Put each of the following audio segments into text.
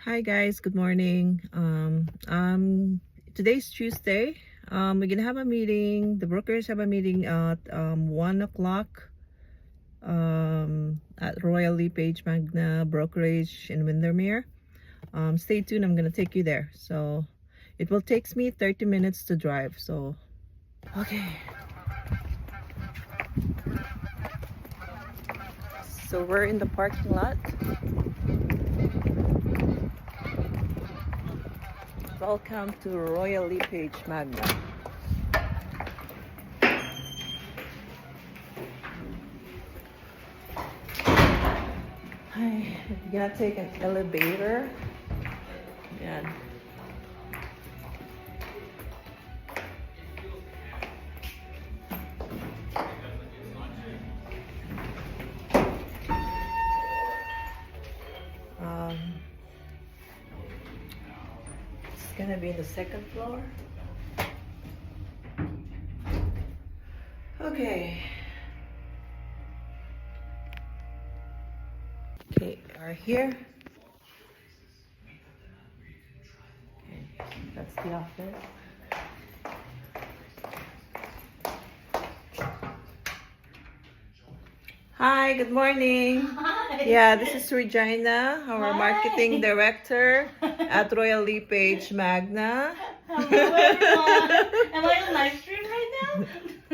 Hi guys, good morning. Today's Tuesday. We're gonna have a meeting. The brokers have a meeting at 1 o'clock at Royal LePage Magna Brokerage in Windermere. Stay tuned. I'm gonna take you there. So it will take me 30 minutes to drive. So okay. So we're in the parking lot. Welcome to Royal LePage Magna. Hi, we're gonna take an elevator. Yan. It's gonna be the second floor. Okay. Okay, we're here. Okay, that's the office. Hi, good morning. Hi. Yeah, this is Regina, our Hi. marketing director at Royal LePage Magna. Hello everyone. Am I on live stream right now?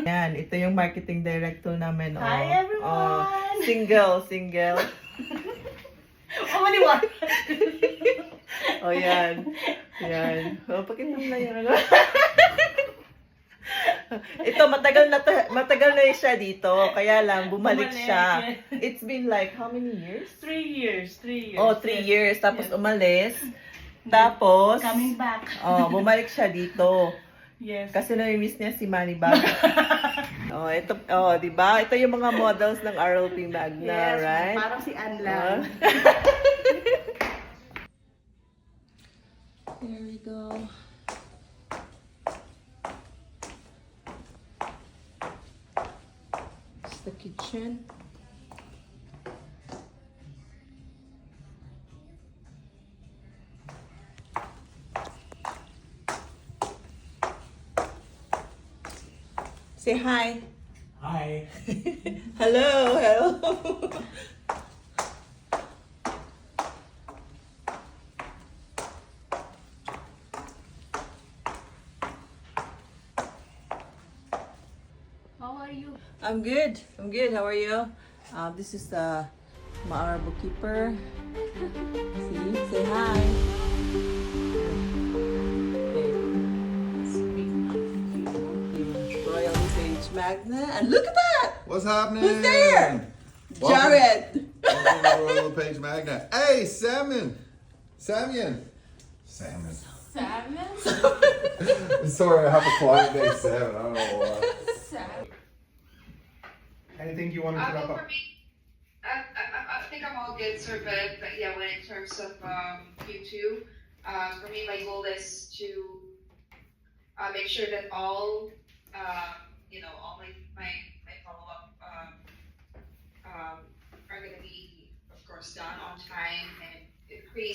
Yan, ito yung marketing director namin. Hi everyone. Single. Oh, maliwan. Oh, yan. Yan. Oh, pakita mo na yung ano. Ito, matagal na siya dito. Kaya lang, bumalik siya. It's been like, how many years? 3 years. Oh, 3 years. Tapos umalis. Tapos, Coming back. oh, bumalik siya dito. Yes. Kasi nami-miss niya si Manny Bag. Oh, ito, oh, di ba? Ito yung mga models ng RLP Magna, Yes, right? parang si Ann lang. There we go. It's the kitchen. Say hi. Hi. Hello. How are you? I'm good. How are you? This is our bookkeeper. See, say hi. Royal LePage Magna, and look at that. What's happening? Who's there? Jared. Welcome to Royal LePage Magna. Hey, Salmon. Salmon. Salmon? Sorry, I have a client named Salmon. I don't know why. Anything you want to put Well, up? for me, I think I'm all good, sir. But yeah, when in terms of Q2, for me, my goal is to make sure that all all my follow up are going to be, of course, done on time and create